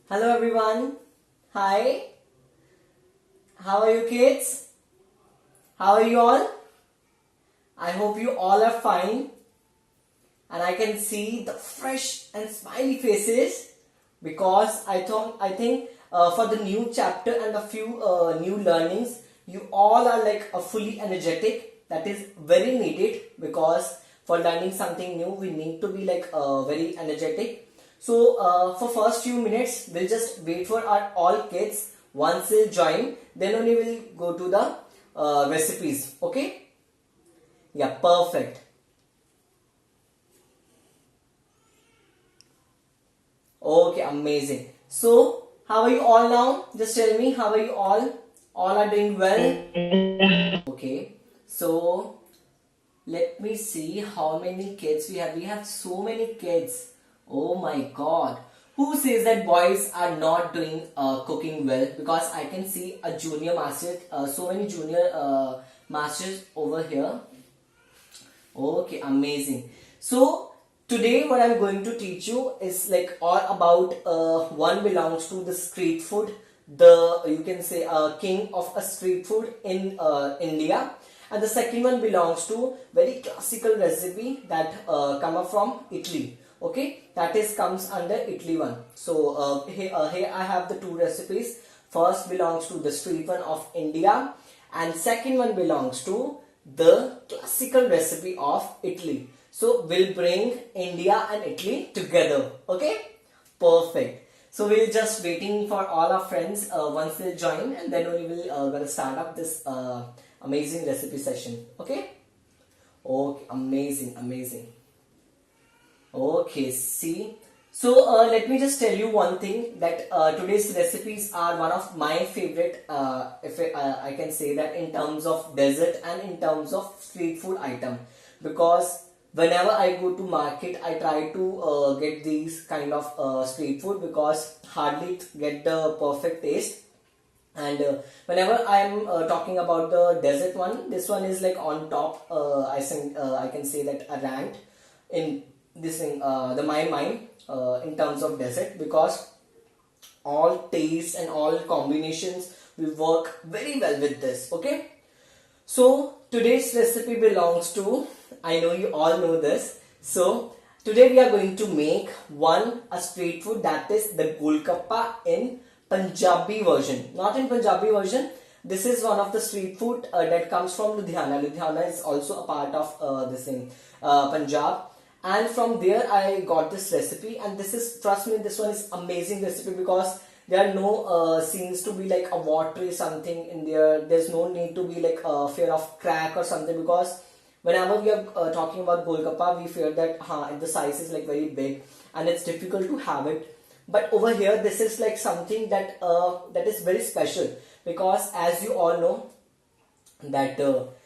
Hello everyone. Hi. How are you kids? How are you all? I hope you all are fine. And I can see the fresh and smiley faces because I think for the new chapter and a few new learnings, you all are like fully energetic. That is very needed because for learning something new, we need to be like very energetic. So for first few minutes, we'll just wait for our all kids. Once they join, then only we'll go to the recipes. Okay? Yeah, perfect. Okay, amazing. So, how are you all now? Just tell me, how are you all? All are doing well? Okay. So, let me see how many kids we have. We have so many kids. Oh my god. Who says that boys are not doing cooking well? Because I can see a junior master, so many junior masters over here. Okay, amazing. So today what I'm going to teach you is like all about one belongs to the street food, the you can say king of a street food in India, and the second one belongs to very classical recipe that come up from Italy. Okay, that is comes under Italy one. So here I have the two recipes. First belongs to the street one of India, and second one belongs to the classical recipe of Italy. So we'll bring India and Italy together. Okay, perfect. So we're just waiting for all our friends once they join, and then we will gonna start up this amazing recipe session. Okay. Okay, amazing, amazing. Okay, see. So let me just tell you one thing that today's recipes are one of my favorite, if I can say that, in terms of dessert and in terms of street food item, because whenever I go to market, I try to get these kind of street food because hardly get the perfect taste. And whenever I'm talking about the dessert one, this one is like on top. I can say that a rank in this thing, the my mind in terms of dessert, because all tastes and all combinations will work very well with this. Okay, so today's recipe belongs to, I know you all know this. So today we are going to make one a street food, that is the Golgappa in Punjabi version. Not in Punjabi version. This is one of the street food that comes from Ludhiana. Ludhiana is also a part of this in Punjab. And from there I got this recipe, and this is, trust me, this one is amazing recipe because there are no scenes to be like a watery something in there. There's no need to be like a fear of crack or something, because whenever we are talking about Golgappa, we fear that the size is like very big and it's difficult to have it. But over here, this is like something that that is very special, because as you all know that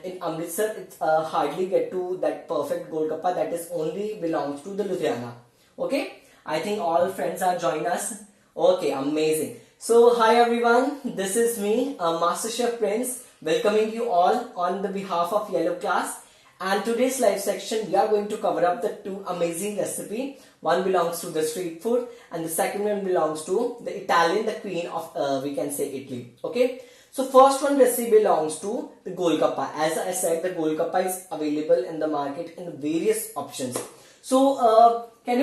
in Amritsar it hardly get to that perfect Golgappa, that is only belongs to the Ludhiana. Okay, I think all friends are join us. Okay, amazing. So hi everyone, this is me, Master Chef Prince, welcoming you all on the behalf of Yellow Class. And today's live section we are going to cover up the two amazing recipe. One belongs to the street food and the second one belongs to the Italian, the queen of we can say Italy. Okay, so first one recipe belongs to the Golgappa. As I said, the Golgappa is available in the market in various options. So can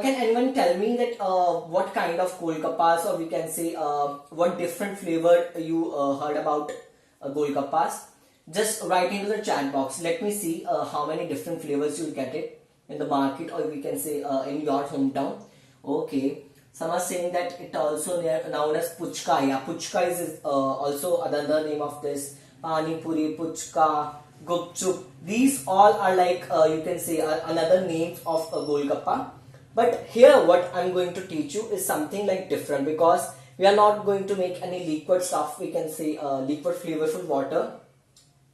anyone tell me that what kind of Golgappas, or we can say what different flavor you heard about Golgappas? Just write into the chat box. Let me see how many different flavors you'll get it in the market, or we can say in your hometown. Okay. Some are saying that it also known as puchka. Yeah, puchka is also another name of this. Pani puri, puchka, gupchup. These all are like you can say another names of Golgappa. But here what I'm going to teach you is something like different, because we are not going to make any liquid stuff. We can say liquid flavorful water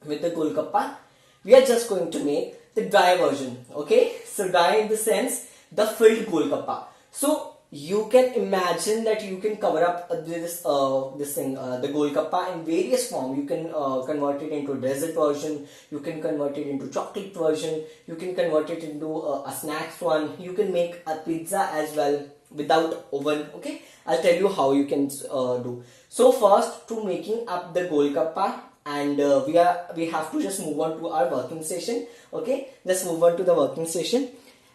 with the Golgappa. We are just going to make the dry version. Okay, so dry in the sense the filled Golgappa. So you can imagine that you can cover up this thing, the Golgappa, in various form. You can convert it into dessert version, you can convert it into chocolate version, you can convert it into a snacks one, you can make a pizza as well. without oven. Okay, I'll tell you how you can do. So first, to making up the Golgappa, and we have to just move on to our working station. Okay, just move on to the working station,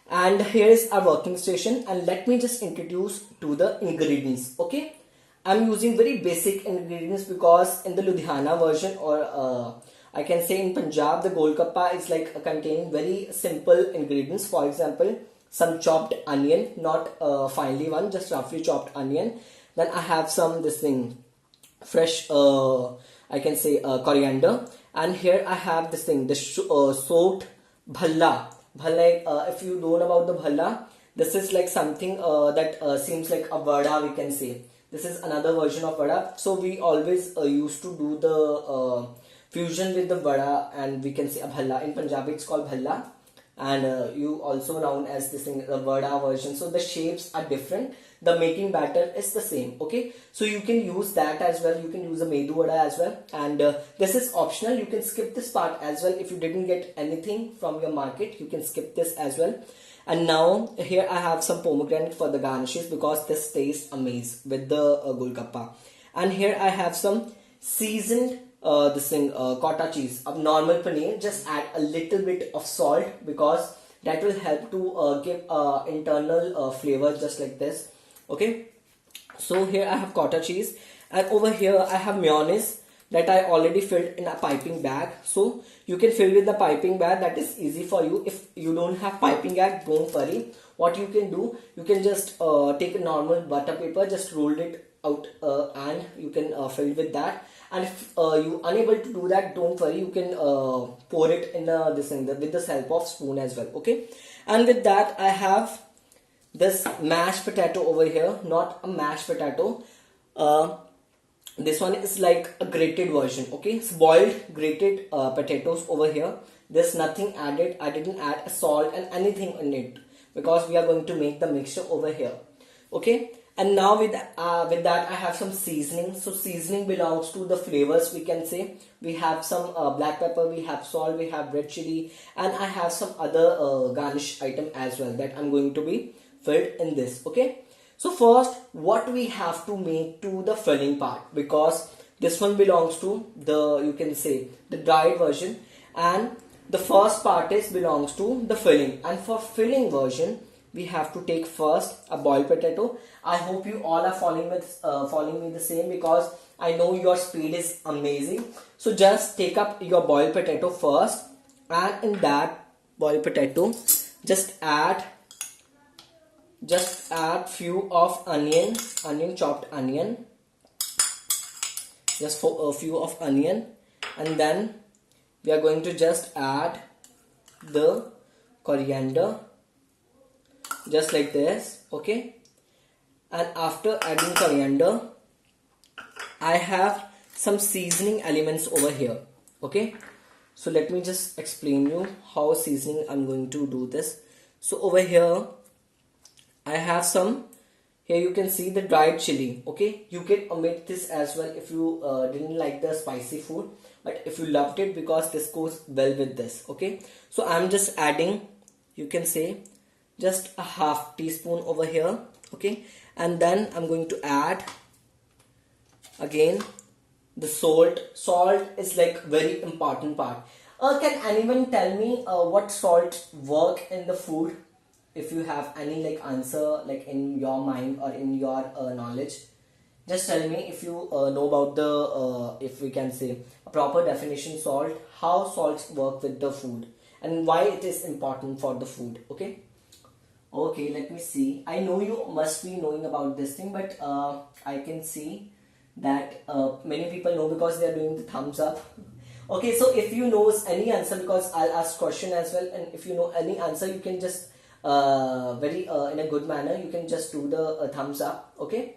and here is our working station, and let me just introduce to the ingredients. Okay, I'm using very basic ingredients because in the Ludhiana version, or I can say in Punjab, the Golgappa is like containing very simple ingredients. For example, some chopped onion, not finely one, just roughly chopped onion. Then I have some this thing, fresh I can say coriander, and here I have this thing, the soaked bhalla. Bhalla, if you don't know about the bhalla, this is like something that seems like a vada, we can say. This is another version of vada. So we always used to do the fusion with the vada, and we can say a bhalla. In Punjabi it's called bhalla, and you also known as this thing, the vada version. So the shapes are different, the making batter is the same. Okay, so you can use that as well, you can use a medu vada as well, and this is optional, you can skip this part as well. If you didn't get anything from your market, you can skip this as well. And now here I have some pomegranate for the garnishes, because this tastes amazing with the Golgappa. And here I have some seasoned this thing, cottage cheese of normal paneer. Just add a little bit of salt, because that will help to give internal flavor, just like this. Okay, so here I have cottage cheese, and over here I have mayonnaise that I already filled in a piping bag. So you can fill with the piping bag, that is easy for you. If you don't have piping bag, don't worry. What you can do, you can just take a normal butter paper, just roll it out, and you can fill with that. And if you unable to do that, don't worry, you can pour it in this thing with the help of spoon as well. Okay, and with that I have this mashed potato over here, not a mashed potato, this one is like a grated version. Okay, it's boiled grated potatoes over here. There's nothing added, I didn't add a salt and anything in it, because we are going to make the mixture over here. Okay, and now with that I have some seasoning. So seasoning belongs to the flavors, we can say. We have some black pepper, we have salt, we have red chili, and I have some other garnish item as well that I'm going to be filled in this. Okay, so first what we have to make to the filling part, because this one belongs to the, you can say, the dried version, and the first part is belongs to the filling. And for filling version, we have to take first a boiled potato. I hope you all are following me the same, because I know your speed is amazing. So just take up your boiled potato first, and in that boiled potato just add few of onion, chopped onion, just for a few of onion, and then we are going to just add the coriander, just like this. Okay, and after adding coriander, I have some seasoning elements over here. Okay, so let me just explain you how seasoning I'm going to do this. So over here I have some, here you can see the dried chili. Okay, you can omit this as well if you didn't like the spicy food, but if you loved it, because this goes well with this. Okay, so I'm just adding, you can say, just a half teaspoon over here. Okay, and then I'm going to add again the salt. Salt is like very important part. Can anyone tell me what salt work in the food? If you have any like answer like in your mind or in your knowledge, just tell me. If you know about the if we can say a proper definition salt, how salts work with the food, and why it is important for the food. Okay, okay, let me see. I know you must be knowing about this thing, but I can see that many people know, because they are doing the thumbs up. Okay, so if you know any answer, because I'll ask question as well, and if you know any answer, you can just very in a good manner, you can just do the thumbs up. Okay,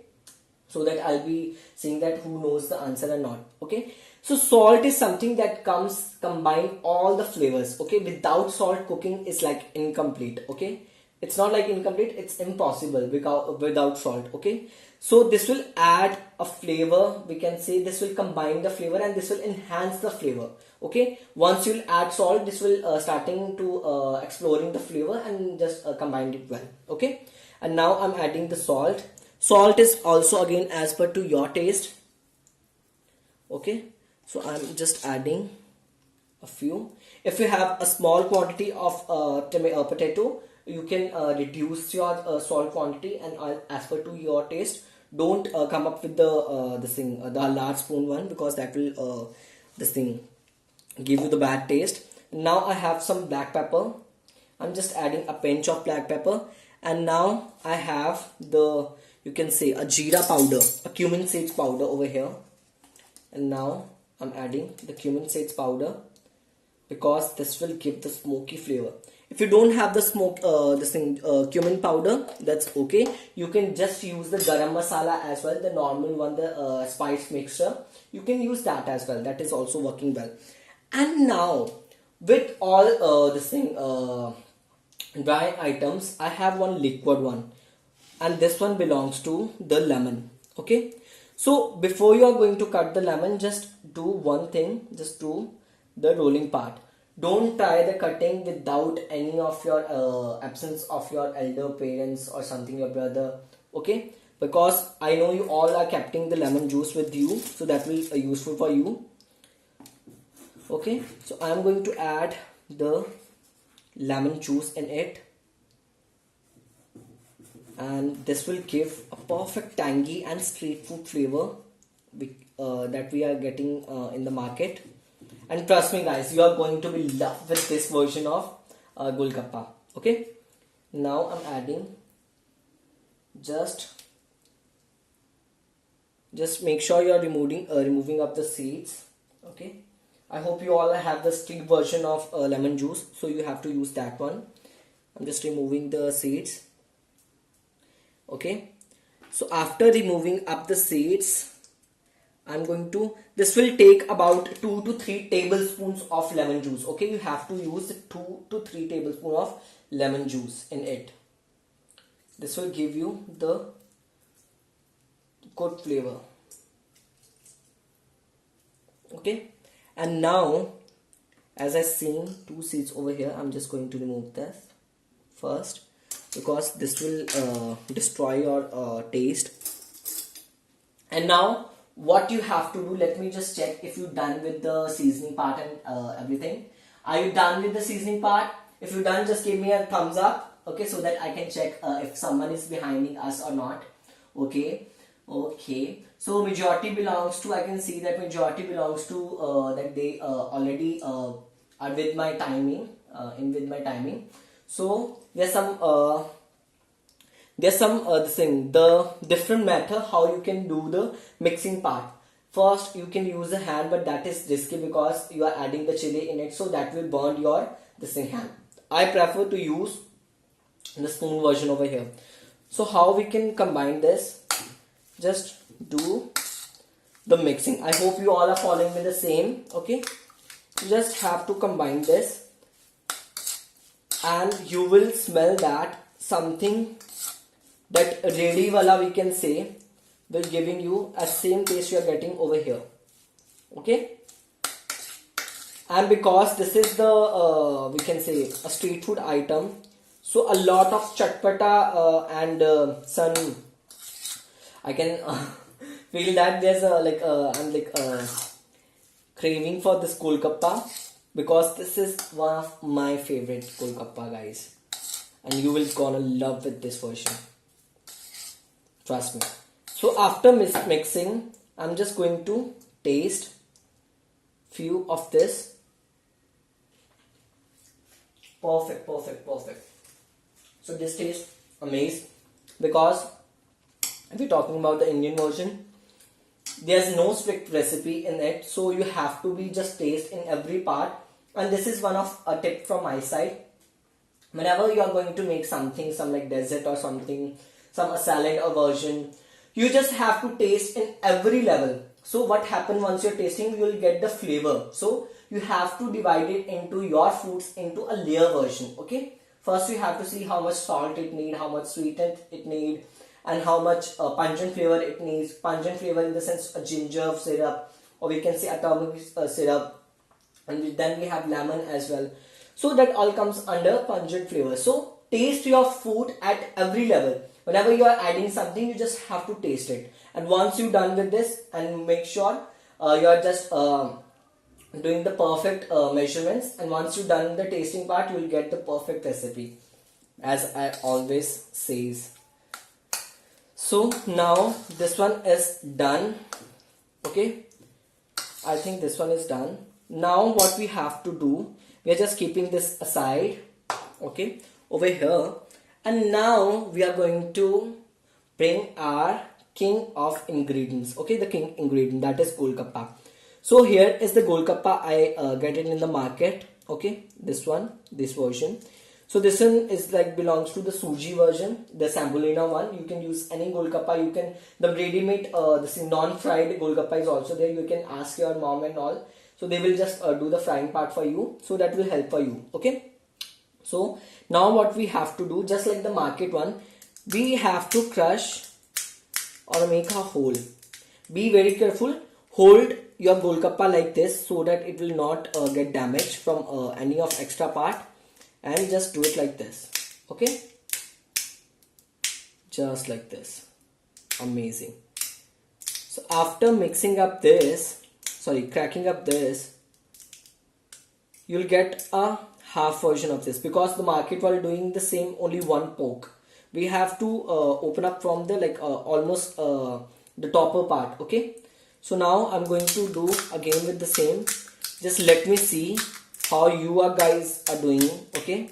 so that I'll be seeing that who knows the answer or not. Okay, so salt is something that combine all the flavors. Okay, without salt, cooking is like incomplete. Okay, it's not like incomplete, it's impossible without salt. Okay, so this will add a flavor, we can say. This will combine the flavor, and this will enhance the flavor. Okay, once you'll add salt, this will starting to exploring the flavor and just combine it well. Okay, And now I'm adding the salt. Salt is also again as per to your taste. Okay, so I'm just adding a few. If you have a small quantity of potato, you can reduce your salt quantity, and as per to your taste. Don't come up with the large spoon one, because that will give you the bad taste. Now I have some black pepper. I'm just adding a pinch of black pepper, and now I have you can say a jeera powder, a cumin seeds powder over here. And now I'm adding the cumin seeds powder, because this will give the smoky flavor. If you don't have the cumin powder, that's okay. You can just use the garam masala as well, the normal one, the spice mixture. You can use that as well. That is also working well. And now with all dry items, I have one liquid one, and this one belongs to the lemon. Okay, so before you are going to cut the lemon, just do one thing. Just do the rolling part. Don't try the cutting without any of your absence of your elder parents or something, your brother. Okay, because I know you all are keeping the lemon juice with you, so that will be useful for you. Okay, so I am going to add the lemon juice in it, and this will give a perfect tangy and street food flavor that we are getting in the market. And trust me guys, you are going to be loved with this version of Golgappa. Okay, now I'm adding just make sure you are removing up the seeds. Okay, I hope you all have the street version of lemon juice, so you have to use that one. I'm just removing the seeds. Okay, so after removing up the seeds, this will take about 2 to 3 tablespoons of lemon juice. Okay, you have to use 2 to 3 tablespoons of lemon juice in it. This will give you the good flavor. Okay, and now as I seen 2 seeds over here, I'm just going to remove this first, because this will destroy your taste. And now what you have to do, let me just check if you're done with the seasoning part and everything. Are you done with the seasoning part? If you're done, just give me a thumbs up, okay, so that I can check if someone is behind us or not. Okay, so majority belongs to, I can see that majority belongs to that they already are with my timing, so there's some the different method how you can do the mixing part. First, you can use a hand, but that is risky because you are adding the chili in it, so that will burn your hand. I prefer to use the spoon version over here. So how we can combine this? Just do the mixing. I hope you all are following me the same. Okay, you just have to combine this, and you will smell that something that ready wala, we can say, will giving you a same taste you are getting over here. Okay, and because this is the we can say a street food item, so a lot of chatpata and some I can feel that there's I'm craving for this Golgappa, because this is one of my favorite Golgappa guys, and you will gonna love with this version. Trust me. So after mixing, I'm just going to taste few of this. Perfect. So this tastes amazing, because if you're talking about the Indian version, there's no strict recipe in it, so you have to be just taste in every part. And this is one of a tip from my side. Whenever you are going to make something, some like dessert or something, a salad or version, you just have to taste in every level. So what happens once you're tasting, you will get the flavor. So you have to divide it into your foods into a layer version. Okay, first you have to see how much salt it need, how much sweetness it need, and how much pungent flavor it needs. Pungent flavor in the sense a ginger syrup, or we can say a turmeric syrup, and then we have lemon as well. So that all comes under pungent flavor. So taste your food at every level. whenever you are adding something, you just have to taste it. And once you're done with this, and make sure you are just doing the perfect measurements, and once you're done the tasting part, you will get the perfect recipe, as I always says. So now this one is done. Okay, I think this one is done. Now what we have to do, we are just keeping this aside, okay, over here. And now we are going to bring our king of ingredients, okay, the king ingredient, that is Golgappa. So here is the Golgappa. I get it in the market, okay, this one, this version. So this one is like belongs to the Suji version, the Sambolina one. You can use any Golgappa. You can, the ready-made, this non-fried Golgappa is also there. You can ask your mom and all. So they will just do the frying part for you. So that will help for you, okay. So now what we have to do, just like the market one, we have to crush or make a hole. Be very careful. Hold your Golgappa like this so that it will not get damaged from any of extra part. And just do it like this, okay, just like this. Amazing. So after mixing up this, cracking up this, you'll get a half version of this, because the market while doing the same only one poke. We have to open up from the like almost the topper part, okay. So now I'm going to do again with the same. Just let me see how you guys are doing, okay.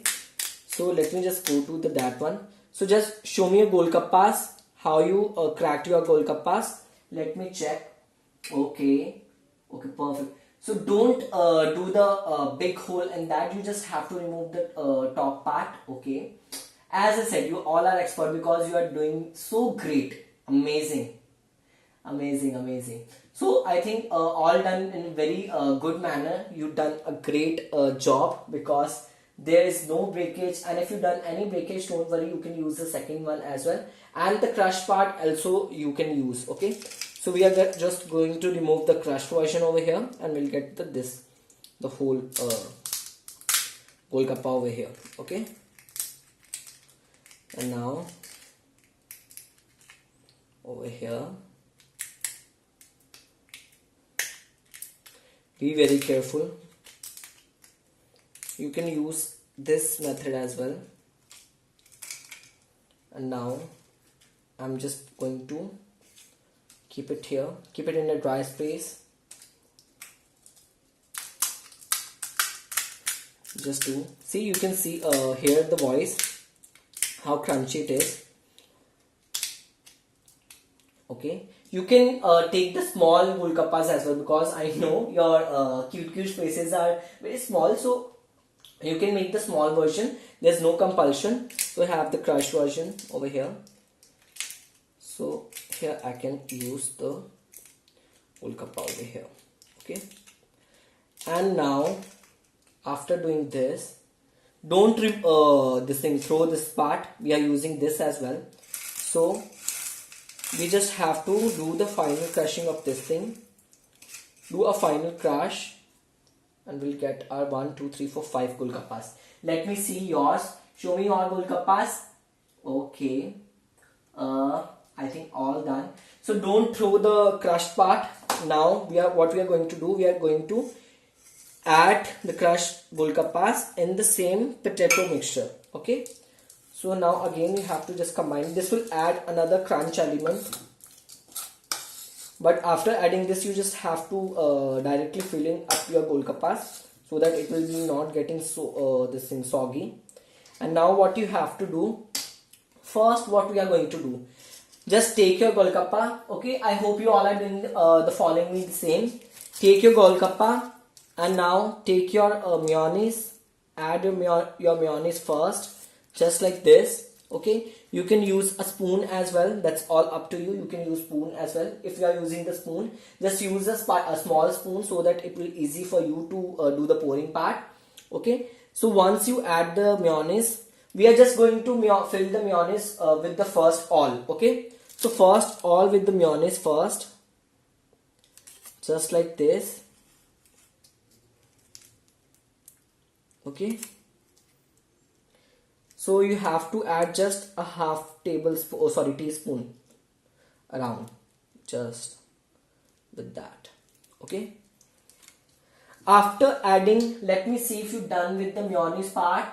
So let me just go to that one. So just show me your Golgappas, how you cracked your Golgappas. Let me check. Okay, perfect. So don't do the big hole in that. You just have to remove the top part, okay. As I said, you all are expert because you are doing so great. Amazing. So I think all done in a very good manner. You've done a great job, because there is no breakage, and if you've done any breakage, don't worry, you can use the second one as well, and the crush part also you can use, okay. So we are just going to remove the crushed version over here, and we'll get the whole Golgappa over here, okay. And now over here, be very careful. You can use this method as well. And now I'm just going to keep it here, keep it in a dry space. Just do, see, you can see hear the voice, how crunchy it is, okay. You can take the small Golgappas as well, because I know your cute faces are very small, so you can make the small version. There's no compulsion. So I have the crushed version over here. So here I can use the Golgappa over here, okay. And now after doing this, don't throw this part. We are using this as well. So we just have to do the final crushing of this thing. Do a final crush, and we'll get our 1, 2, 3, 4, 5 Golgappas. Let me see yours. Show me your Golgappas. Okay. I think all done. So don't throw the crushed part. Now what we are going to do, we are going to add the crushed Golgappas in the same potato mixture, okay. So now again we have to just combine. This will add another crunch element, but after adding this, you just have to directly filling up your Golgappas so that it will be not getting so this thing soggy. And now what you have to do, first what we are going to do, just take your Golgappa, okay. I hope you all are doing the following me the same. Take your Golgappa, and now take your mayonnaise. Add your mayonnaise first, just like this, okay. You can use a spoon as well. That's all up to you. You can use spoon as well. If you are using the spoon, just use a small spoon so that it will easy for you to do the pouring part, okay. So once you add the mayonnaise, we are just going to fill the mayonnaise with the first all, okay. So first all with the mayonnaise first, just like this, okay. So you have to add just a half tablespoon, teaspoon around, just with that. Okay. After adding, let me see if you're done with the mayonnaise part.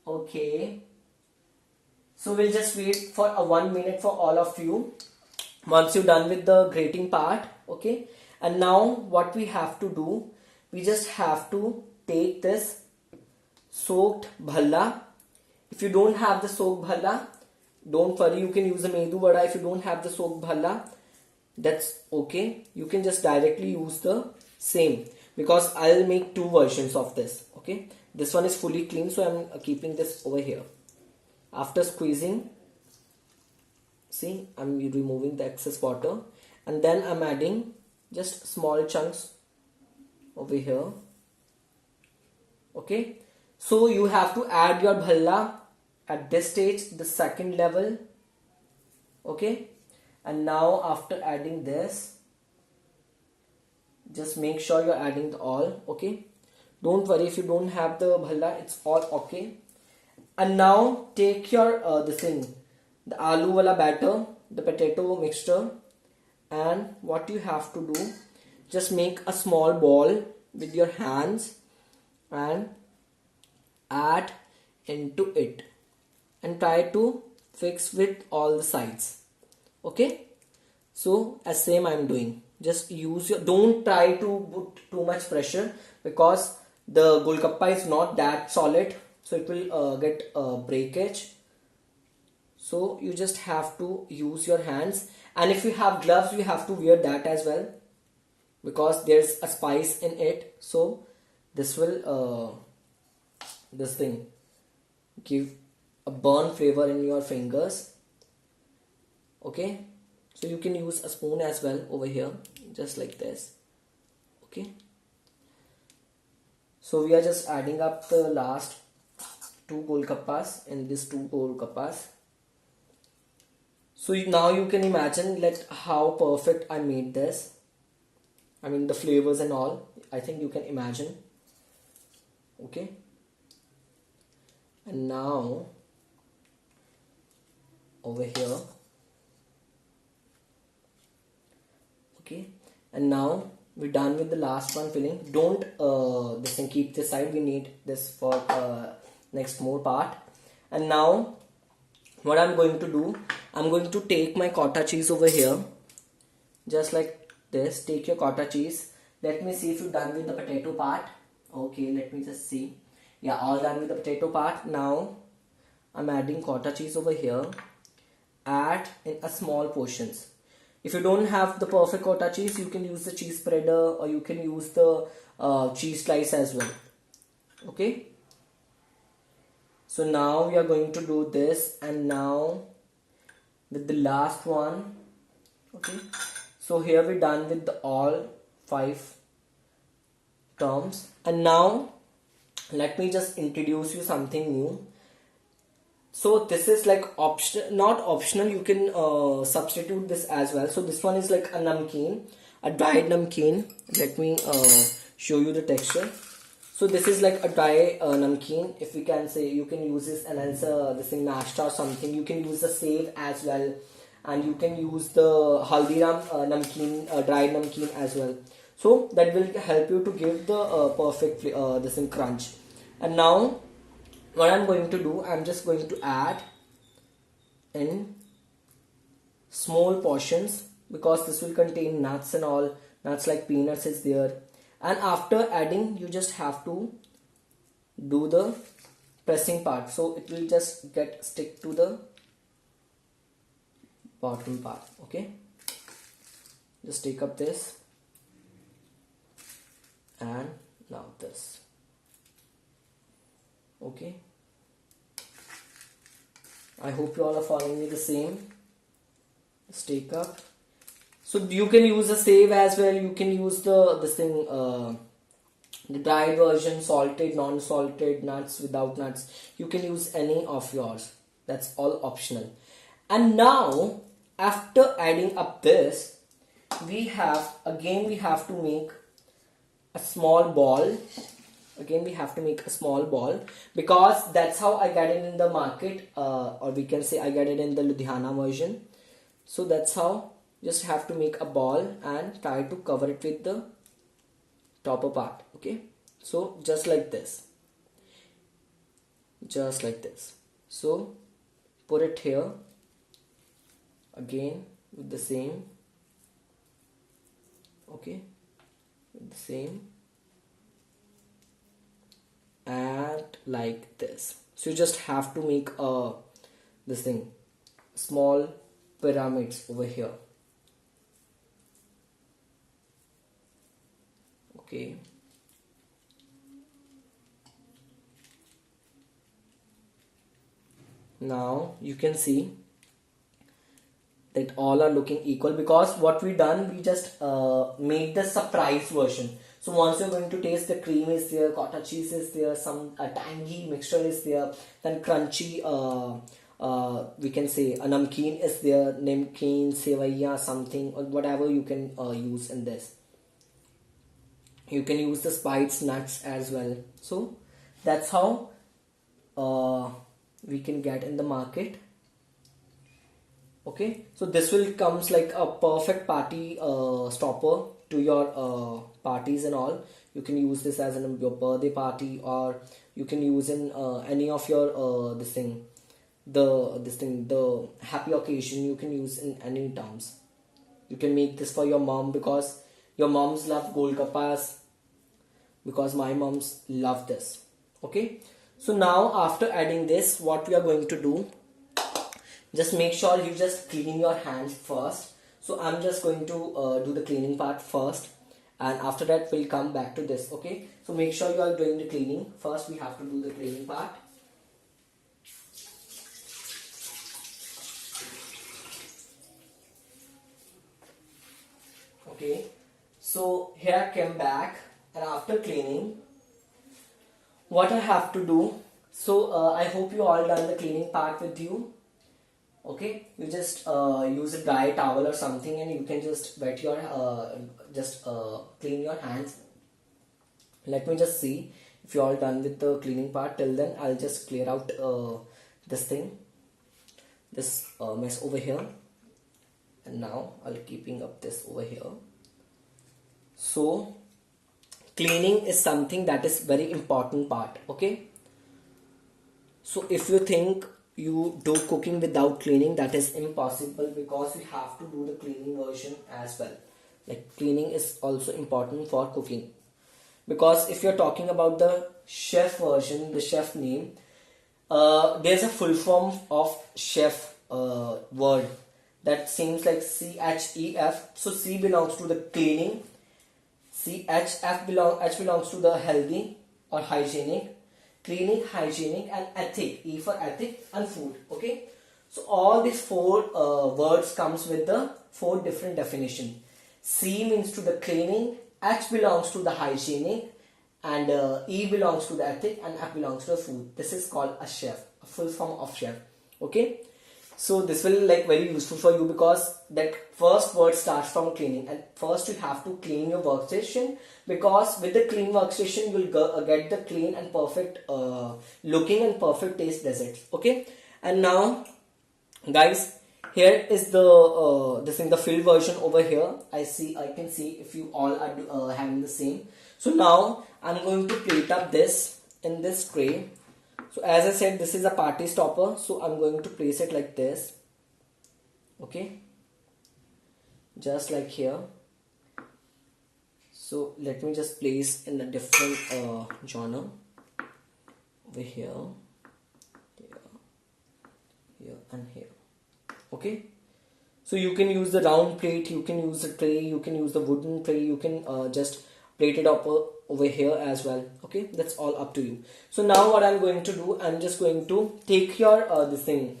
Okay. So we'll just wait for 1 minute for all of you. Once you're done with the grating part, okay. And now what we have to do, we just have to take this soaked bhalla. If you don't have the soaked bhalla, don't worry, you can use a medu vada. If you don't have the soaked bhalla, that's okay. You can just directly use the same, because I'll make two versions of this. Okay, this one is fully clean, so I'm keeping this over here. After squeezing, see, I'm removing the excess water, and then I'm adding just small chunks over here. Okay, so you have to add your bhalla at this stage, the second level. Okay, and now after adding this, just make sure you're adding the all. Okay, don't worry if you don't have the bhalla, it's all okay. And now take your the aloo wala batter, the potato mixture, and what you have to do, just make a small ball with your hands and add into it, and try to fix with all the sides. Okay, so as same I'm doing, just use your, don't try to put too much pressure, because the Golgappa is not that solid, so it will get breakage. So you just have to use your hands, and if you have gloves, you have to wear that as well, because there's a spice in it. So this will this thing give a burn flavor in your fingers. Okay, so you can use a spoon as well over here, just like this. Okay, so we are just adding up the last two Golgappas in these two Golgappas. So now you can imagine how perfect I made this. I mean the flavors and all, I think you can imagine. Okay, and now over here. Okay, and now we're done with the last one filling. Don't this thing, keep this side, we need this for next more part. And now what I'm going to do, I'm going to take my cotta cheese over here, just like this. Take your cotta cheese. Let me see if you're done with the potato part. Okay, let me just see. Yeah, all done with the potato part. Now I'm adding cotta cheese over here. Add in a small portions. If you don't have the perfect cotta cheese, you can use the cheese spreader, or you can use the cheese slice as well. Okay, so now we are going to do this, and now with the last one. Okay, so here we're done with the all 5 terms, and now let me just introduce you something new. So this is like not optional, you can substitute this as well. So this one is like a namkeen, a dried namkeen. Let me show you the texture. So this is like a dry namkeen, if we can say. You can use this and answer this in nashta or something. You can use the save as well, and you can use the haldiram namkeen, dried namkeen as well. So that will help you to give the perfect this in crunch. And now what I'm going to do, I'm just going to add in small portions, because this will contain nuts and all. Nuts like peanuts is there. And after adding, you just have to do the pressing part, so it will just stick to the bottom part. Okay, just take up this, and now this. Okay, I hope you all are following me the same. Just take up. So you can use the save as well. You can use the dried version, salted, non-salted, nuts, without nuts. You can use any of yours. That's all optional. And now after adding up this, we have to make a small ball Again we have to make a small ball, because that's how I get it in the market, or we can say I get it in the Ludhiana version. So that's how, just have to make a ball and try to cover it with the topper part. Okay, so just like this, just like this. So put it here again with the same, okay, with the same, and like this. So you just have to make this thing, small pyramids over here. Okay, now you can see that all are looking equal, because what we done, we just made the surprise version. So once you're going to taste, the cream is there, cottage cheese is there, some tangy mixture is there, then crunchy we can say a namkeen is there, namkeen, sevaiya, something, or whatever you can use in this. You can use the spiced nuts as well. So that's how we can get in the market. Okay, so this will comes like a perfect party stopper to your parties and all. You can use this as in your birthday party, or you can use in any of your the happy occasion. You can use in any terms. You can make this for your mom, because your moms love Golgappas, because my moms love this. Okay, so now after adding this, what we are going to do, just make sure you just clean your hands first. So I'm just going to do the cleaning part first, and after that we'll come back to this. Okay, so make sure you are doing the cleaning first. We have to do the cleaning part. Okay, so here I came back, and after cleaning, what I have to do, so I hope you all done the cleaning part with you. Okay, you just use a dry towel or something, and you can just wet your clean your hands. Let me just see if you all done with the cleaning part. Till then I'll just clear out this thing, this mess over here, and now I'll keeping up this over here. So cleaning is something that is very important part. Okay, so if you think you do cooking without cleaning, that is impossible, because we have to do the cleaning version as well. Like cleaning is also important for cooking, because if you're talking about the chef version, the chef name, there's a full form of chef word that seems like CHEF. So C belongs to the cleaning, H belongs to the healthy or hygienic, cleaning, hygienic, and ethic, E for ethic, and food. Okay, so all these four words comes with the four different definition. C means to the cleaning, H belongs to the hygienic, and E belongs to the ethic, and F belongs to the food. This is called a chef, a full form of chef. Okay, so this will like very useful for you, because that first word starts from cleaning, and first you have to clean your workstation, because with the clean workstation you will get the clean and perfect looking and perfect taste desserts. Okay, and now guys, here is the this thing, the filled version over here. I can see if you all are having the same. So now I'm going to plate up this in this tray. So as I said, this is a party stopper, so I'm going to place it like this. Okay, just like here. So let me just place in a different genre over here, here, and here. Okay, so you can use the round plate, you can use the tray, you can use the wooden tray, you can just plate it up over here as well. Okay, that's all up to you. So now what I'm going to do, I'm just going to take your this thing,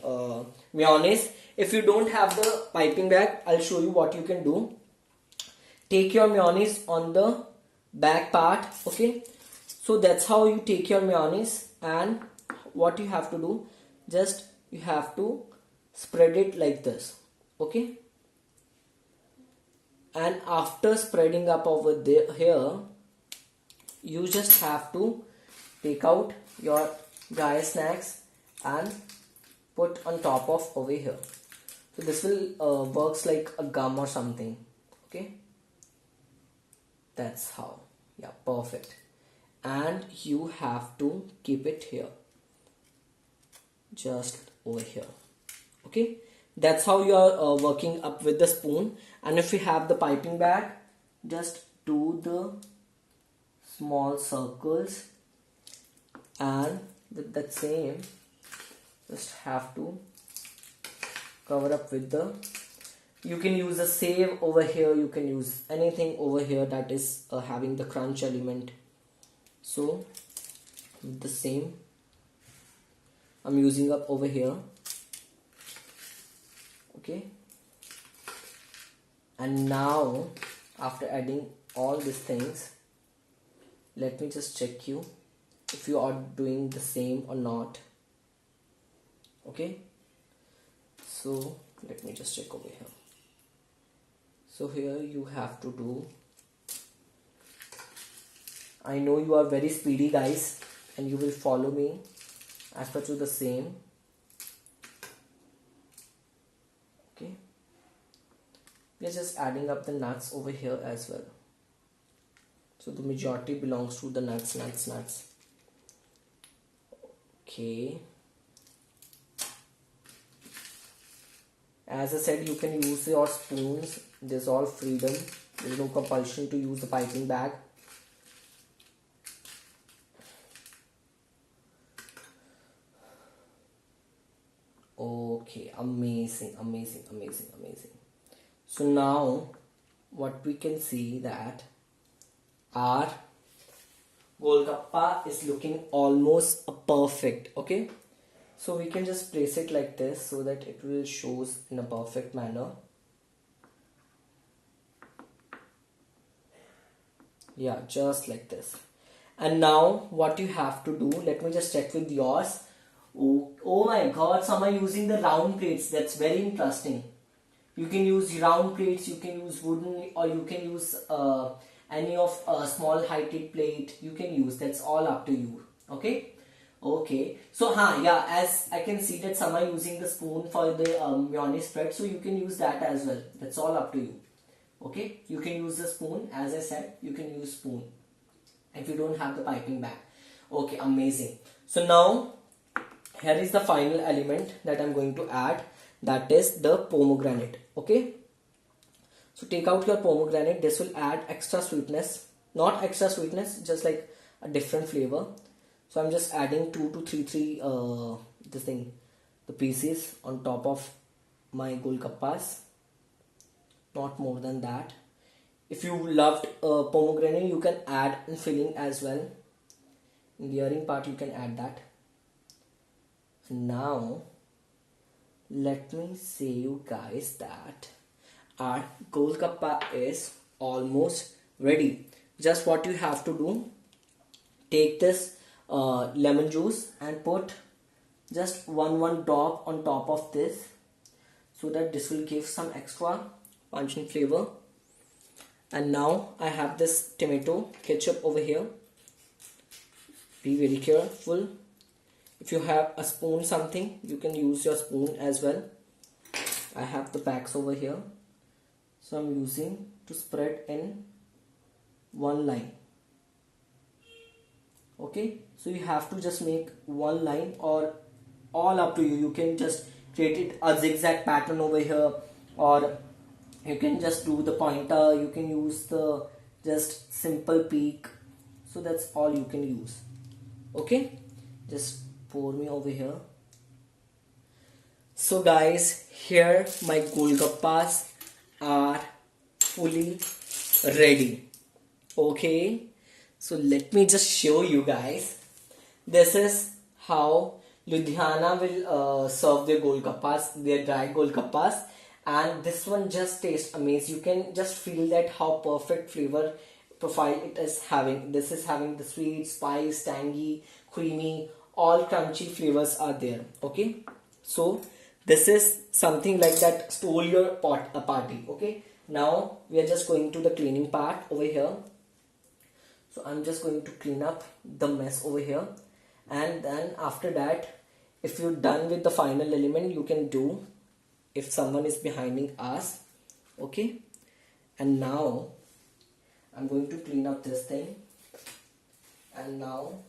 mayonnaise. If you don't have the piping bag, I'll show you what you can do. Take your mayonnaise on the back part. Okay, so that's how you take your mayonnaise, and what you have to do, just you have to spread it like this. Okay, and after spreading up over there here, you just have to take out your dry snacks and put on top of over here. So this will works like a gum or something. Okay, that's how. Yeah, perfect. And you have to keep it here, just over here. Okay, that's how you are working up with the spoon. And if you have the piping bag, just do the small circles, and with that same just have to cover up with the, you can use a save over here, you can use anything over here that is having the crunch element. So with the same I'm using up over here. Okay, and now after adding all these things, let me just check you if you are doing the same or not. Okay, so let me just check over here. So here you have to do, I know you are very speedy guys and you will follow me as per to the same. Okay, we are just adding up the nuts over here as well. So the majority belongs to the nuts. Okay, as I said, you can use your spoons. There's all freedom. There's no compulsion to use the piping bag. Okay, amazing. So now what we can see that our Golgappa is looking almost perfect. Okay, so we can just place it like this so that it will shows in a perfect manner. Yeah, just like this. And now what you have to do, let me just check with yours. Oh my god, some are using the round plates. That's very interesting. You can use round plates, you can use wooden, or you can use any of a small heighted plate. You can use, that's all up to you. Okay, so yeah, as I can see that some are using the spoon for the mayonnaise spread, so you can use that as well. That's all up to you. Okay, you can use the spoon. As I said, you can use spoon if you don't have the piping bag. Okay, amazing. So now here is the final element that I'm going to add, that is the pomegranate. Okay, so take out your pomegranate. This will add extra sweetness, not extra sweetness, just like a different flavor. So I'm just adding 2 to 3 the pieces on top of my Golgappas, not more than that. If you loved pomegranate, you can add in filling as well. In the earring part you can add that. Now let me say you guys that our Golgappa is almost ready. Just what you have to do, take this lemon juice and put just one drop on top of this, so that this will give some extra pungent flavor. And now I have this tomato ketchup over here. Be very careful. If you have a spoon something, you can use your spoon as well. I have the packs over here, so I'm using to spread in one line. Okay, so you have to just make one line, or all up to you. You can just create it a zigzag pattern over here, or you can just do the pointer. You can use the just simple peak. So that's all you can use. Okay, just pour me over here. So guys, here my Golgappas are fully ready. Okay, so let me just show you guys. This is how Ludhiana will serve their Golgappas, their dry Golgappas. And this one just tastes amazing. You can just feel that how perfect flavor profile it is having. This is having the sweet, spice, tangy, creamy, all crunchy flavors are there. Okay, so this is something like that stole your party. Okay, now we are just going to the cleaning part over here. So I'm just going to clean up the mess over here, and then after that, if you're done with the final element, you can do if someone is behind us. Okay, and now I'm going to clean up this thing. And now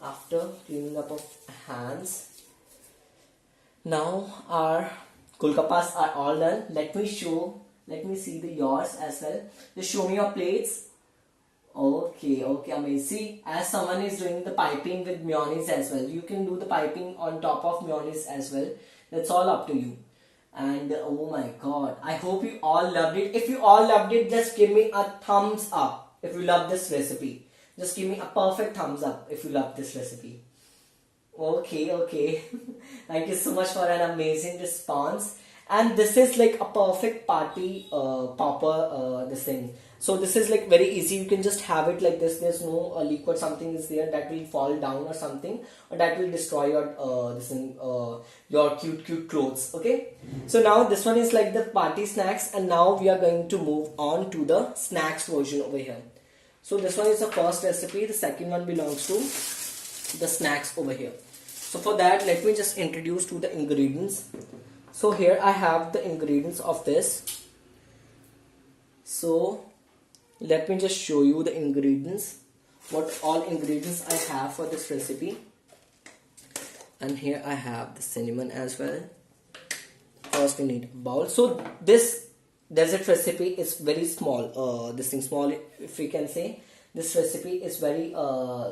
after cleaning up of hands, now our Golgappas are all done. Let me see the yours as well. Just show me your plates. Okay, amazing. See, as someone is doing the piping with mayonnaise as well, you can do the piping on top of mayonnaise as well. That's all up to you. And oh my god, I hope you all loved it. If you all loved it, just give me a thumbs up if you love this recipe. Just give me a perfect thumbs up if you love this recipe. Okay. Thank you so much for an amazing response. And this is like a perfect party popper, this thing. So this is like very easy. You can just have it like this. There's no liquid something is there that will fall down or something, or that will destroy your this thing, your cute clothes. Okay. So now this one is like the party snacks, and now we are going to move on to the snacks version over here. So this one is the first recipe. The second one belongs to the snacks over here. So for that, let me just introduce to the ingredients. So here I have the ingredients of this. So let me just show you the ingredients, what all ingredients I have for this recipe. And here I have the cinnamon as well. First we need a bowl. So this dessert recipe is very small, this thing small if we can say. This recipe is very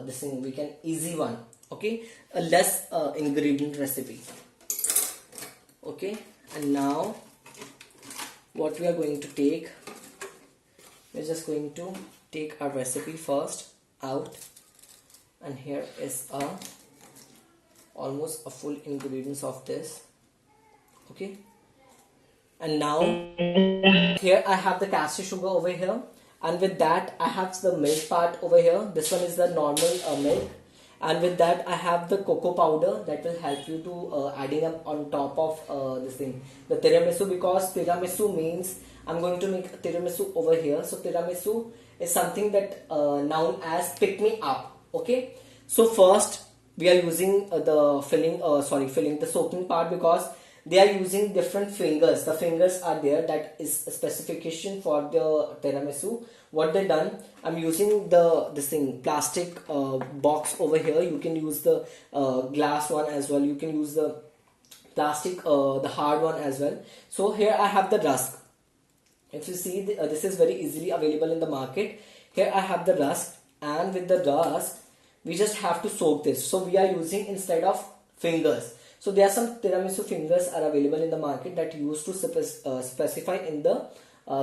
this thing we can easy one. Okay, a less ingredient recipe. Okay, and now what we are going to take, we're just going to take our recipe first out, and here is almost a full ingredients of this. Okay, and now here I have the castor sugar over here, and with that I have the milk part over here. This one is the normal milk, and with that I have the cocoa powder that will help you to adding up on top of this thing, the tiramisu, because tiramisu means I'm going to make a tiramisu over here. So tiramisu is something that known as pick me up. Okay, so first we are using the filling the soaking part, because they are using different fingers. The fingers are there, that is a specification for the tiramisu. What they done, I'm using this thing plastic box over here. You can use the glass one as well. You can use the plastic the hard one as well. So here I have the rusk. If you see this is very easily available in the market. Here I have the rusk, and with the rusk we just have to soak this. So we are using instead of fingers. So there are some tiramisu fingers are available in the market that used to specify in the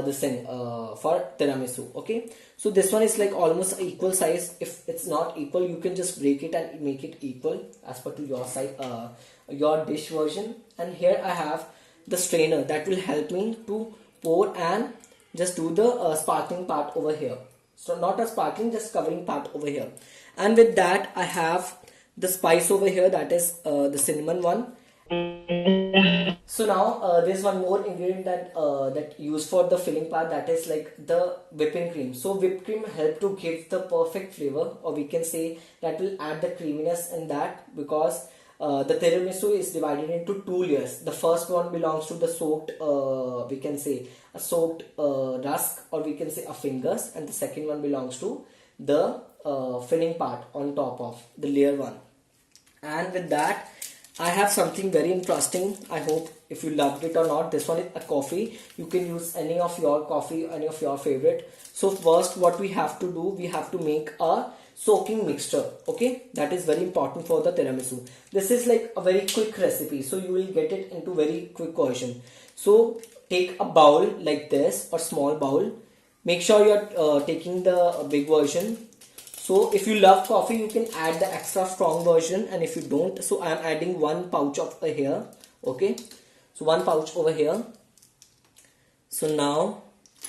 this thing for tiramisu. Okay, so this one is like almost equal size. If it's not equal, you can just break it and make it equal as per to your size, your dish version. And here I have the strainer that will help me to pour and just do the sparkling part over here. So not a sparkling, just covering part over here. And with that I have the spice over here, that is the cinnamon one. So now there's one more ingredient that used for the filling part, that is like the whipping cream. So whipped cream help to give the perfect flavor, or we can say that will add the creaminess in that, because the tiramisu is divided into two layers. The first one belongs to the soaked we can say a soaked rusk, or we can say a fingers, and the second one belongs to the filling part on top of the layer one. And with that I have something very interesting. I hope if you loved it or not. This one is a coffee. You can use any of your coffee, any of your favorite. So first what we have to do, we have to make a soaking mixture. Okay, that is very important for the tiramisu. This is like a very quick recipe, so you will get it into very quick version. So take a bowl like this, or small bowl. Make sure you're taking the big version. So if you love coffee, you can add the extra strong version, and if you don't, so I am adding one pouch of here. Okay, so one pouch over here. So now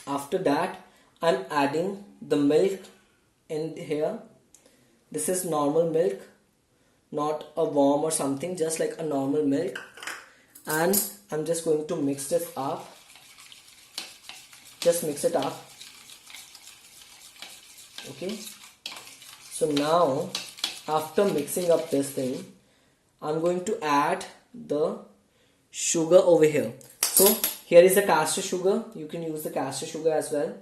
after that I'm adding the milk in here. This is normal milk, not a warm or something, just like a normal milk. And I'm just going to mix this up. Just mix it up. Okay, so now after mixing up this thing, I'm going to add the sugar over here. So here is the caster sugar. You can use the caster sugar as well,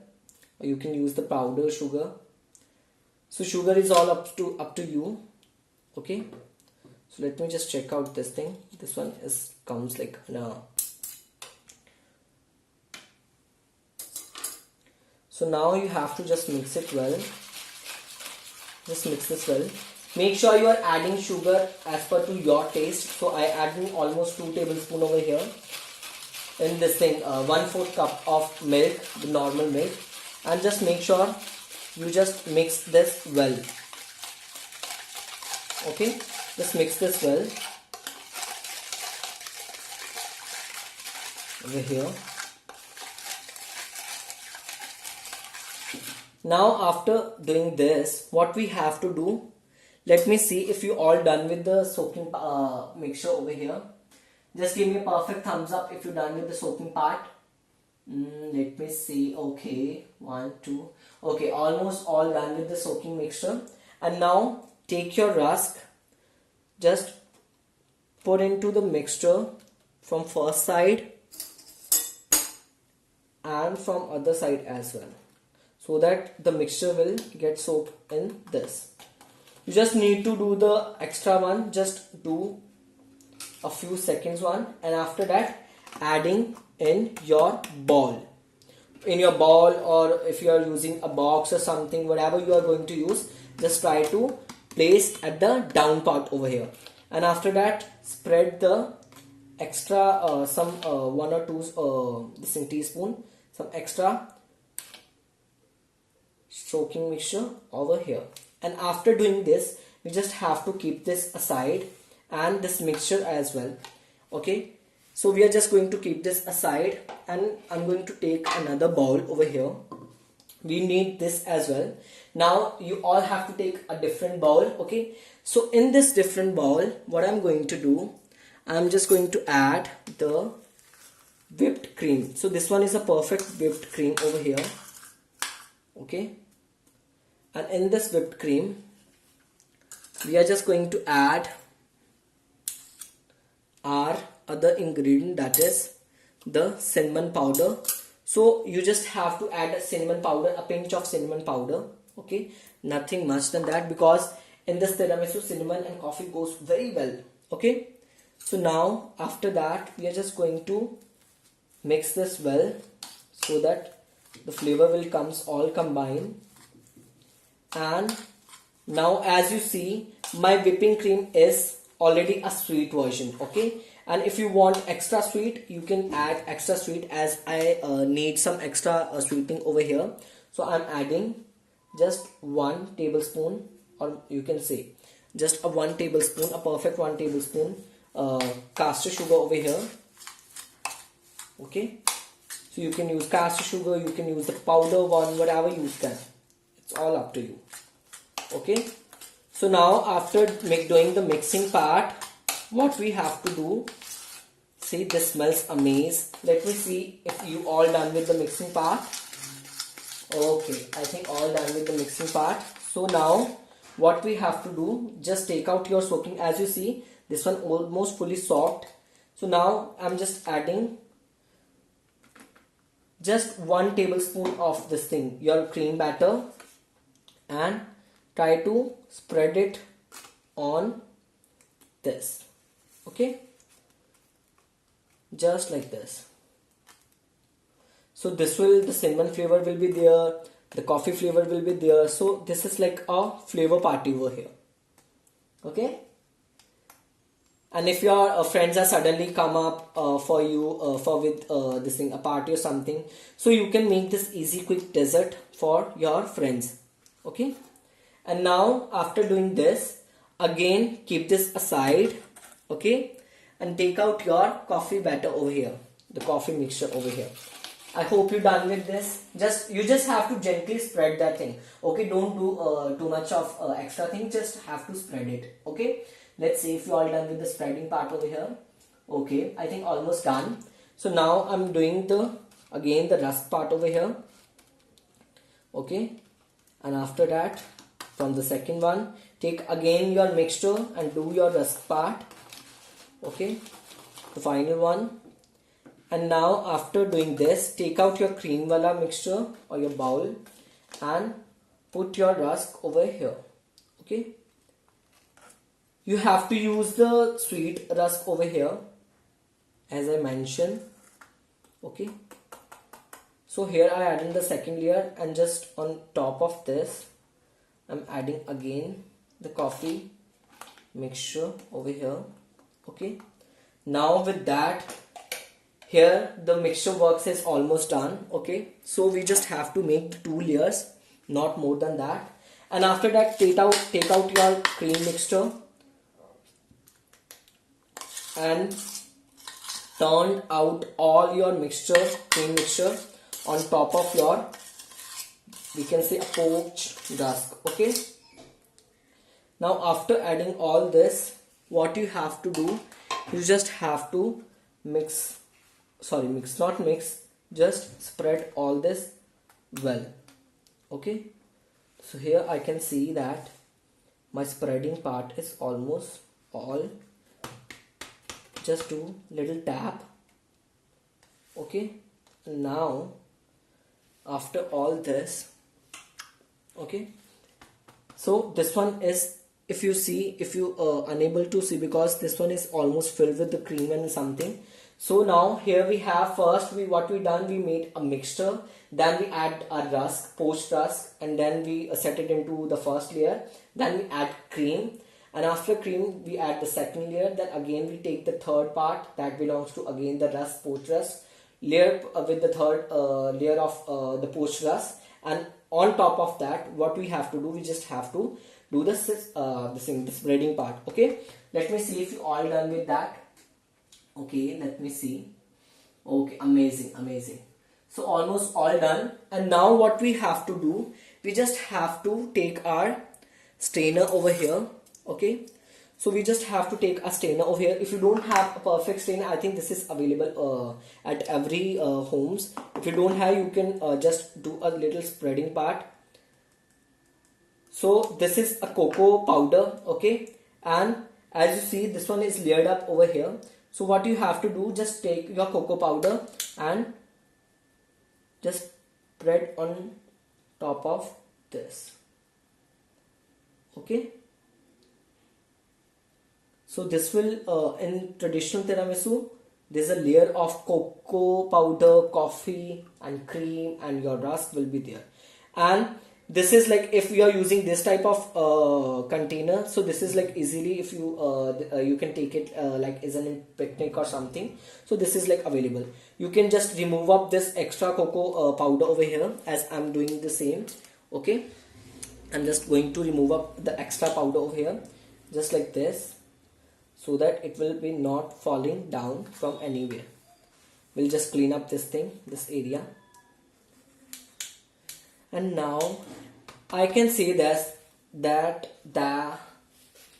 or you can use the powder sugar. So sugar is all up to you. Okay, so let me just check out this thing. This one comes like now. So now you have to just mix it well. Just mix this well. Make sure you are adding sugar as per to your taste. So I added almost 2 tablespoons over here. In this thing, 1/4 cup of milk, the normal milk, and just make sure you just mix this well. Okay, just mix this well over here. Now after doing this, what we have to do, let me see if you all done with the soaking mixture over here. Just give me a perfect thumbs up if you're done with the soaking part. Let me see. Okay, 1, 2. Okay, almost all done with the soaking mixture. And now take your rusk, just put into the mixture from first side and from other side as well, so that the mixture will get soaked in this. You just need to do the extra one, just do a few seconds one, and after that adding in your ball. In your ball, or if you are using a box or something, whatever you are going to use, just try to place at the down part over here. And after that spread the extra some 1 or 2 teaspoon, some extra soaking mixture over here. And after doing this, you just have to keep this aside, and this mixture as well. Okay, so we are just going to keep this aside, and I'm going to take another bowl over here. We need this as well. Now you all have to take a different bowl. Okay, so in this different bowl, what I'm going to do, I'm just going to add the whipped cream. So this one is a perfect whipped cream over here. Okay, and in this whipped cream, we are just going to add our other ingredient, that is the cinnamon powder. So you just have to add a cinnamon powder, a pinch of cinnamon powder. Okay, nothing much than that, because in this tiramisu cinnamon and coffee goes very well. Okay, so now after that we are just going to mix this well, so that the flavor will comes all combined. And now as you see, my whipping cream is already a sweet version. Okay, and if you want extra sweet, you can add extra sweet, as I need some extra sweetening over here. So I'm adding just 1 tablespoon, or you can say just a 1 tablespoon, a perfect 1 tablespoon caster sugar over here. Okay, so you can use caster sugar, you can use the powder one, whatever you can, it's all up to you. Okay, so now after doing the mixing part, what we have to do, see, this smells amazing. Let me see if you all done with the mixing part. Okay, I think all done with the mixing part. So now what we have to do, just take out your soaking. As you see, this one almost fully soaked. So now I'm just adding just 1 tablespoon of this thing, your cream batter, and try to spread it on this. Okay, just like this. So this will, the cinnamon flavor will be there, the coffee flavor will be there. So this is like a flavor party over here. Okay, and if your friends are suddenly come up for you for with this thing, a party or something, so you can make this easy quick dessert for your friends. Okay, and now after doing this, again keep this aside. Okay, and take out your coffee batter over here, the coffee mixture over here. I hope you're done with this. You just have to gently spread that thing. Okay, don't do too much of extra thing, just have to spread it. Okay, let's see if you all done with the spreading part over here. Okay, I think almost done. So now I'm doing again the rusk part over here. Okay, And after that, from the second one, take again your mixture and do your rusk part. Okay, the final one. And now after doing this, take out your cream wala mixture or your bowl and put your rusk over here. Okay, you have to use the sweet rusk over here as I mentioned. Okay, so here I add in the second layer, and just on top of this I'm adding again the coffee mixture over here. Okay, now with that, here the mixture works is almost done. Okay, so we just have to make the 2 layers, not more than that. And after that, take out your cream mixture and turn out all your cream mixture on top of your, we can say, a poached rusk. Okay, now after adding all this, what you have to do, you just have to just spread all this well. Okay, so here I can see that my spreading part is almost all. Just do little tap. Okay, now after all this, okay, so this one is, if you unable to see, because this one is almost filled with the cream and something. So now here we have, first we made a mixture, then we add a rusk, poached rusk, and then we set it into the first layer, then we add cream, and after cream we add the second layer, then again we take the third part that belongs to again the rusk, poached rusk layer with the third layer of the poached rusk, and on top of that, what we have to do, we just have to do the spreading part. Okay, let me see if you all done with that. Okay, let me see. Okay, amazing. So almost all done. And now what we have to do, we just have to take our strainer over here. Okay, so we just have to take a strainer over here. If you don't have a perfect strainer, I think this is available at every homes. If you don't have, you can just do a little spreading part. So this is a cocoa powder. Okay, and as you see, this one is layered up over here. So what you have to do, just take your cocoa powder and just spread on top of this. Okay, so this will in traditional tiramisu, there's a layer of cocoa powder, coffee and cream, and your rusk will be there. And this is like, if you are using this type of container, so this is like easily, if you can take it like is a picnic or something. So this is like available. You can just remove up this extra cocoa powder over here, as I'm doing the same. Okay, I'm just going to remove up the extra powder over here, just like this, so that it will be not falling down from anywhere. We'll just clean up this area. And now I can say that the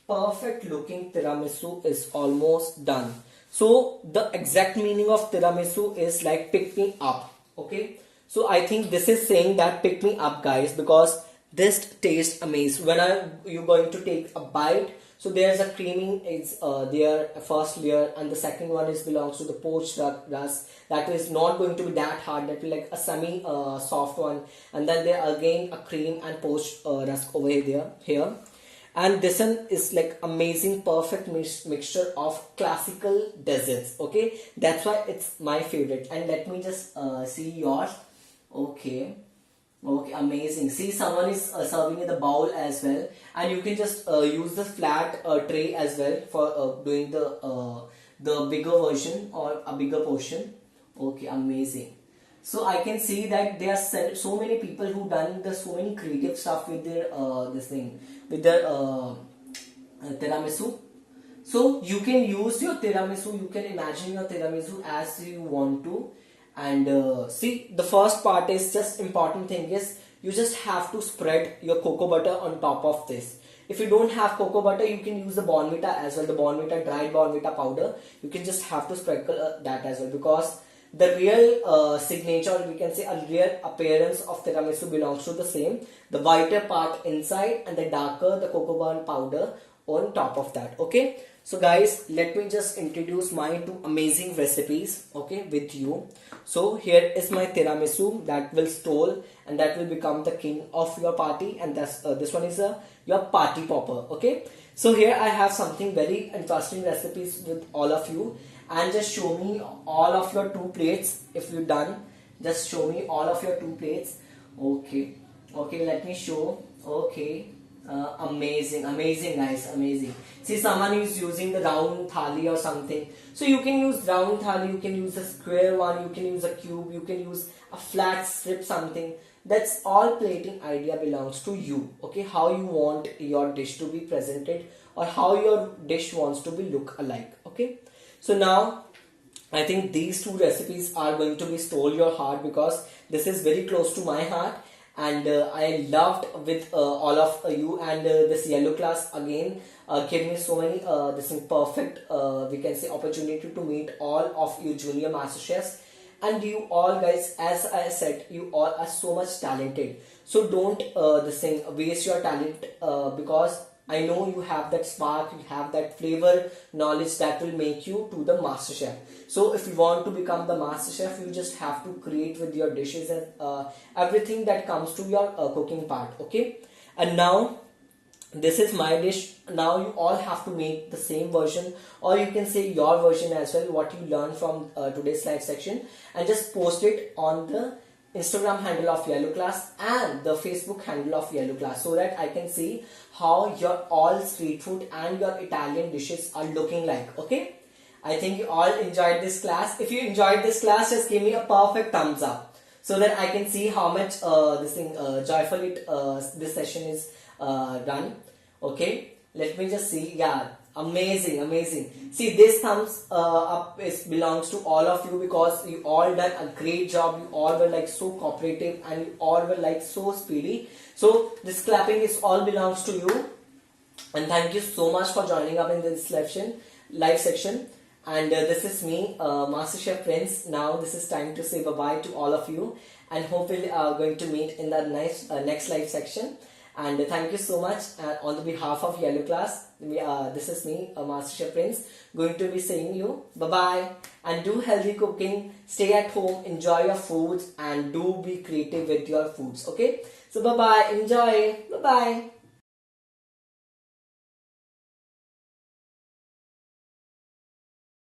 perfect looking tiramisu is almost done. So the exact meaning of tiramisu is like pick me up. Okay, so I think this is saying that pick me up, guys, because this tastes amazing. When you're going to take a bite, so there's a creaming is there first layer, and the second one is belongs to the poached rusk, that is not going to be that hard, that will like a semi soft one, and then there again a cream and poached rusk over here, and this one is like amazing perfect mixture of classical desserts. Okay, that's why it's my favorite. And let me just see yours. Okay, amazing. See, someone is serving in the bowl as well, and you can just use the flat tray as well for doing the bigger version or a bigger portion. Okay, amazing. So I can see that there are so many people who done so many creative stuff with their tiramisu. So you can use your tiramisu, you can imagine your tiramisu as you want to. And see, the first part is just important thing is you just have to spread your cocoa butter on top of this. If you don't have cocoa butter, you can use the Bonvita as well, the Bonvita, dried Bonvita powder. You can just have to sprinkle that as well, because the real signature, or we can say a real appearance of tiramisu belongs to the same, the whiter part inside and the darker the cocoa bean powder on top of that. Okay, so guys, let me just introduce my two amazing recipes, okay, with you. So here is my tiramisu that will stole and that will become the king of your party, and that's this one is your party popper. Okay, so here I have something very interesting recipes with all of you, and just show me all of your two plates if you're done. Just show me all of your two plates. Okay, okay, let me show. Okay, amazing, amazing guys, amazing. See, someone is using the round thali or something, so you can use round thali, you can use a square one, you can use a cube, you can use a flat strip, something. That's all plating idea belongs to you. Okay, how you want your dish to be presented, or how your dish wants to be look alike. Okay, so now I think these two recipes are going to be stole your heart, because this is very close to my heart, and I loved with all of you, and this yellow class again gave me so many this is perfect we can say opportunity to meet all of you junior master chefs. And you all guys, as I said, you all are so much talented, so don't this thing waste your talent, because I know you have that spark, you have that flavor knowledge that will make you to the master chef. So if you want to become the master chef, you just have to create with your dishes and everything that comes to your cooking part. Okay, and now this is my dish. Now you all have to make the same version, or you can say your version as well, what you learned from today's live section, and just post it on the Instagram handle of Yellow Class and the Facebook handle of Yellow Class, so that I can see how your all street food and your Italian dishes are looking like. Okay, I think you all enjoyed this class. If you enjoyed this class, just give me a perfect thumbs up, so that I can see how much this thing joyful it this session is done. Okay, let me just see. Yeah, amazing, amazing. See, this thumbs up belongs to all of you, because you all done a great job. You all were like so cooperative, and you all were like so speedy. So this clapping is all belongs to you, and thank you so much for joining up in this live section. And this is me, Master Chef Prince. Now this is time to say bye bye to all of you, and hopefully we are going to meet in the next live section. And thank you so much on the behalf of Yellow Class. This is me, Master Chef Prince, going to be saying you bye-bye, and do healthy cooking, stay at home, enjoy your foods, and do be creative with your foods. Okay, so bye-bye, enjoy, bye-bye.